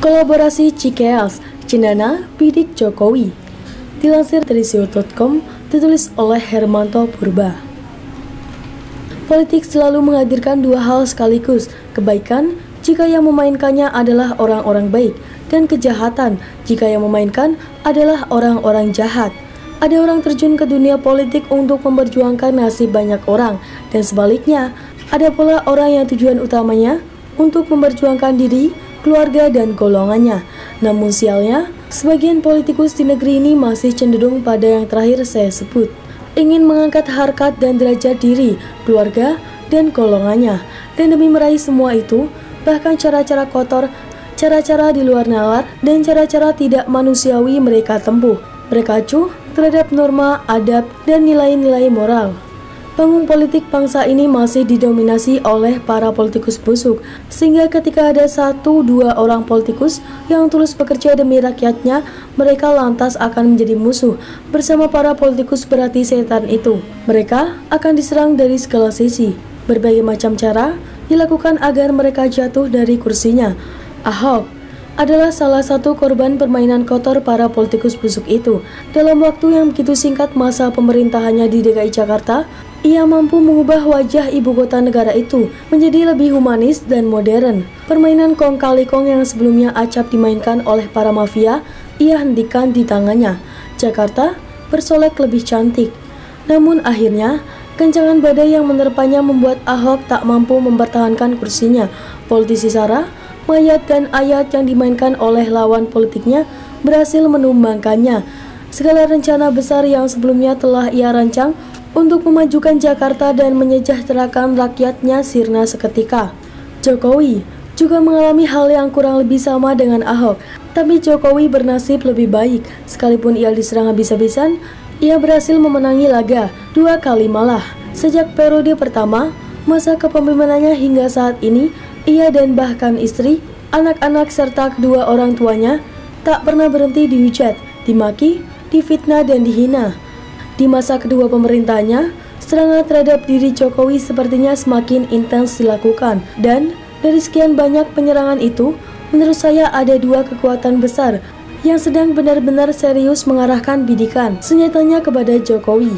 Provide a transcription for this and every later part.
Kolaborasi Cikeas, Cendana bidik Jokowi. Dilansir dari sio.com, ditulis oleh Hermanto Purba. Politik selalu menghadirkan dua hal sekaligus, kebaikan jika yang memainkannya adalah orang-orang baik, dan kejahatan jika yang memainkan adalah orang-orang jahat. Ada orang terjun ke dunia politik untuk memperjuangkan nasib banyak orang, dan sebaliknya, ada pula orang yang tujuan utamanya untuk memperjuangkan diri, keluarga, dan golongannya. Namun sialnya, sebagian politikus di negeri ini masih cenderung pada yang terakhir saya sebut, ingin mengangkat harkat dan derajat diri, keluarga, dan golongannya. Dan demi meraih semua itu, bahkan cara-cara kotor, cara-cara di luar nalar, dan cara-cara tidak manusiawi mereka tempuh. Mereka acuh terhadap norma, adab, dan nilai-nilai moral. Panggung politik bangsa ini masih didominasi oleh para politikus busuk, sehingga ketika ada 1-2 orang politikus yang tulus bekerja demi rakyatnya, mereka lantas akan menjadi musuh bersama para politikus berhati setan itu. Mereka akan diserang dari segala sisi. Berbagai macam cara dilakukan agar mereka jatuh dari kursinya. Ahok adalah salah satu korban permainan kotor para politikus busuk itu. Dalam waktu yang begitu singkat masa pemerintahannya di DKI Jakarta, ia mampu mengubah wajah ibu kota negara itu menjadi lebih humanis dan modern. Permainan kong kali kong yang sebelumnya acap dimainkan oleh para mafia, ia hentikan di tangannya. Jakarta bersolek lebih cantik. Namun akhirnya, kencangan badai yang menerpanya membuat Ahok tak mampu mempertahankan kursinya. Politisi sara, mayat, dan ayat yang dimainkan oleh lawan politiknya berhasil menumbangkannya. Segala rencana besar yang sebelumnya telah ia rancang untuk memajukan Jakarta dan menyejahterakan rakyatnya sirna seketika. Jokowi juga mengalami hal yang kurang lebih sama dengan Ahok, tapi Jokowi bernasib lebih baik. Sekalipun ia diserang habis-habisan, ia berhasil memenangi laga 2 kali malah. Sejak periode pertama, masa kepemimpinannya hingga saat ini, ia dan bahkan istri, anak-anak serta kedua orang tuanya tak pernah berhenti dihujat, dimaki, difitnah, dan dihina. Di masa kedua pemerintahannya, serangan terhadap diri Jokowi sepertinya semakin intens dilakukan. Dan dari sekian banyak penyerangan itu, menurut saya ada 2 kekuatan besar yang sedang benar-benar serius mengarahkan bidikan senjatanya kepada Jokowi.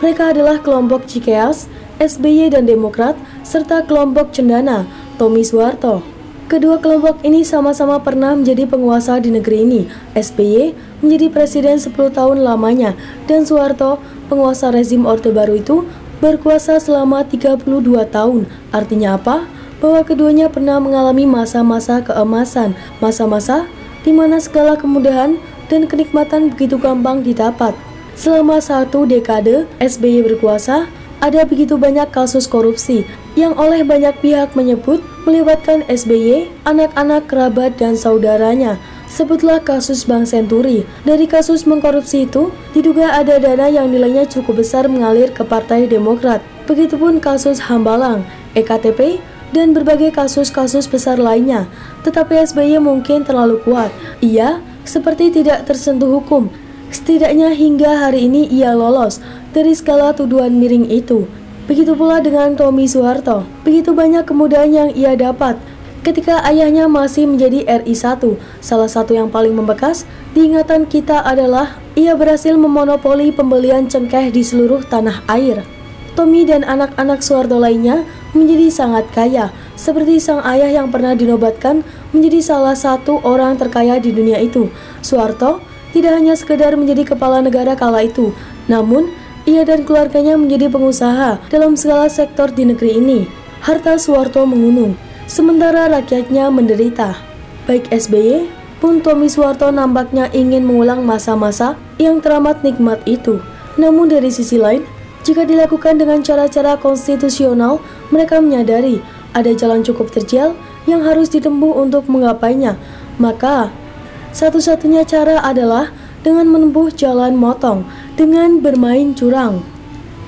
Mereka adalah kelompok Cikeas, SBY dan Demokrat, serta kelompok Cendana, Tommy Soeharto. Kedua kelompok ini sama-sama pernah menjadi penguasa di negeri ini. SBY menjadi presiden 10 tahun lamanya, dan Soeharto, penguasa rezim Orde Baru itu, berkuasa selama 32 tahun. Artinya apa? Bahwa keduanya pernah mengalami masa-masa keemasan, masa-masa di mana segala kemudahan dan kenikmatan begitu gampang didapat. Selama 1 dekade SBY berkuasa, ada begitu banyak kasus korupsi yang oleh banyak pihak menyebut melibatkan SBY, anak-anak, kerabat, dan saudaranya. Sebutlah kasus Bank Senturi. Dari kasus mengkorupsi itu, diduga ada dana yang nilainya cukup besar mengalir ke Partai Demokrat. Begitupun kasus Hambalang, EKTP, dan berbagai kasus-kasus besar lainnya. Tetapi SBY mungkin terlalu kuat. Ia seperti tidak tersentuh hukum. Setidaknya hingga hari ini ia lolos dari segala tuduhan miring itu. Begitu pula dengan Tommy Soeharto. Begitu banyak kemudahan yang ia dapat ketika ayahnya masih menjadi RI 1. Salah satu yang paling membekas diingatan kita adalah ia berhasil memonopoli pembelian cengkeh di seluruh tanah air. Tommy dan anak-anak Soeharto lainnya menjadi sangat kaya, seperti sang ayah yang pernah dinobatkan menjadi salah satu orang terkaya di dunia itu. Soeharto tidak hanya sekedar menjadi kepala negara kala itu, namun ia dan keluarganya menjadi pengusaha dalam segala sektor di negeri ini. Harta Soeharto mengunung, sementara rakyatnya menderita. Baik SBY pun Tommy Soeharto nampaknya ingin mengulang masa-masa yang teramat nikmat itu. Namun dari sisi lain, jika dilakukan dengan cara-cara konstitusional, mereka menyadari ada jalan cukup terjal yang harus ditempuh untuk menggapainya. Maka satu-satunya cara adalah dengan menempuh jalan motong, dengan bermain curang.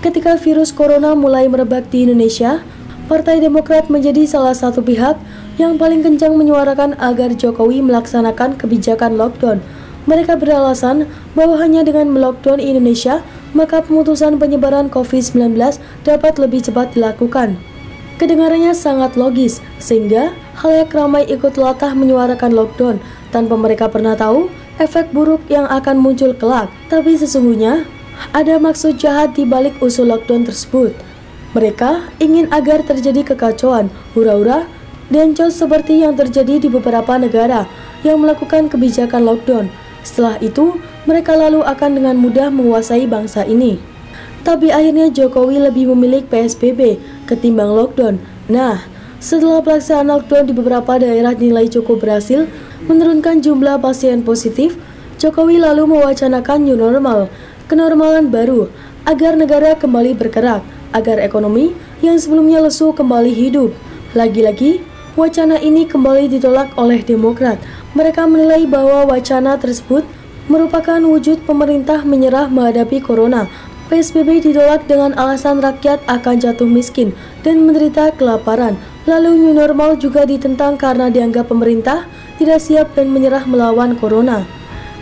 Ketika virus corona mulai merebak di Indonesia, Partai Demokrat menjadi salah satu pihak yang paling kencang menyuarakan agar Jokowi melaksanakan kebijakan lockdown. Mereka beralasan bahwa hanya dengan melockdown Indonesia, maka pemutusan penyebaran COVID-19 dapat lebih cepat dilakukan. Kedengarannya sangat logis, sehingga halayak ramai ikut latah menyuarakan lockdown tanpa mereka pernah tahu efek buruk yang akan muncul kelak. Tapi sesungguhnya ada maksud jahat di balik usul lockdown tersebut. Mereka ingin agar terjadi kekacauan, hura-hura, dan chaos seperti yang terjadi di beberapa negara yang melakukan kebijakan lockdown. Setelah itu, mereka lalu akan dengan mudah menguasai bangsa ini. Tapi akhirnya Jokowi lebih memilih PSBB ketimbang lockdown. Nah, setelah pelaksanaan lockdown di beberapa daerah dinilai cukup berhasil menurunkan jumlah pasien positif, Jokowi lalu mewacanakan new normal, kenormalan baru, agar negara kembali bergerak, agar ekonomi yang sebelumnya lesu kembali hidup. Lagi-lagi, wacana ini kembali ditolak oleh Demokrat. Mereka menilai bahwa wacana tersebut merupakan wujud pemerintah menyerah menghadapi corona. PSBB ditolak dengan alasan rakyat akan jatuh miskin dan menderita kelaparan. Lalu new normal juga ditentang karena dianggap pemerintah tidak siap dan menyerah melawan corona.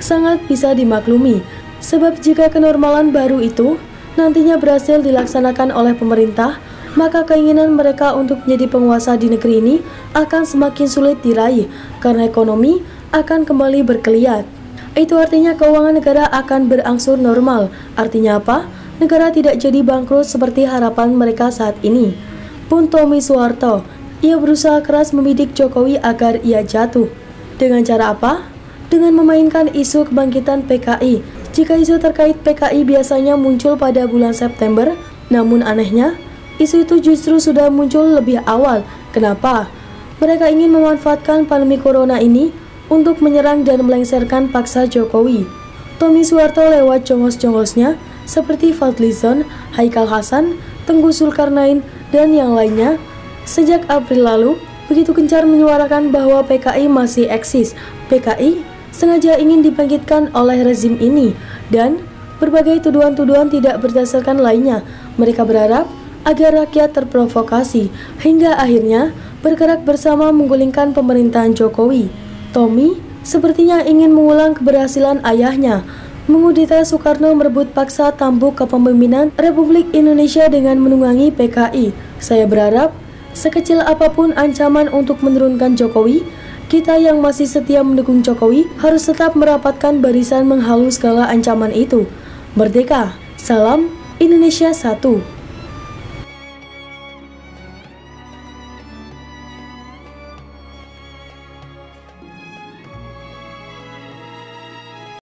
Sangat bisa dimaklumi, sebab jika kenormalan baru itu nantinya berhasil dilaksanakan oleh pemerintah, maka keinginan mereka untuk menjadi penguasa di negeri ini akan semakin sulit diraih karena ekonomi akan kembali bergeliat. Itu artinya keuangan negara akan berangsur normal. Artinya apa? Negara tidak jadi bangkrut seperti harapan mereka saat ini. Pun Tommy Soeharto, ia berusaha keras membidik Jokowi agar ia jatuh. Dengan cara apa? Dengan memainkan isu kebangkitan PKI. Jika isu terkait PKI biasanya muncul pada bulan September, namun anehnya, isu itu justru sudah muncul lebih awal. Kenapa? Mereka ingin memanfaatkan pandemi corona ini untuk menyerang dan melengsarkan paksa Jokowi. Tommy Soeharto lewat jongos-jongosnya seperti Fadlizon, Haikal Hasan, Tengku Zulkarnain, dan yang lainnya, sejak April lalu begitu gencar menyuarakan bahwa PKI masih eksis. PKI sengaja ingin dibangkitkan oleh rezim ini, dan berbagai tuduhan-tuduhan tidak berdasarkan lainnya. Mereka berharap agar rakyat terprovokasi, hingga akhirnya bergerak bersama menggulingkan pemerintahan Jokowi. Tommy sepertinya ingin mengulang keberhasilan ayahnya, mengudeta Soekarno merebut paksa tampuk kepemimpinan Republik Indonesia dengan menunggangi PKI. Saya berharap, sekecil apapun ancaman untuk menurunkan Jokowi, kita yang masih setia mendukung Jokowi harus tetap merapatkan barisan menghalu segala ancaman itu. Merdeka! Salam Indonesia 1.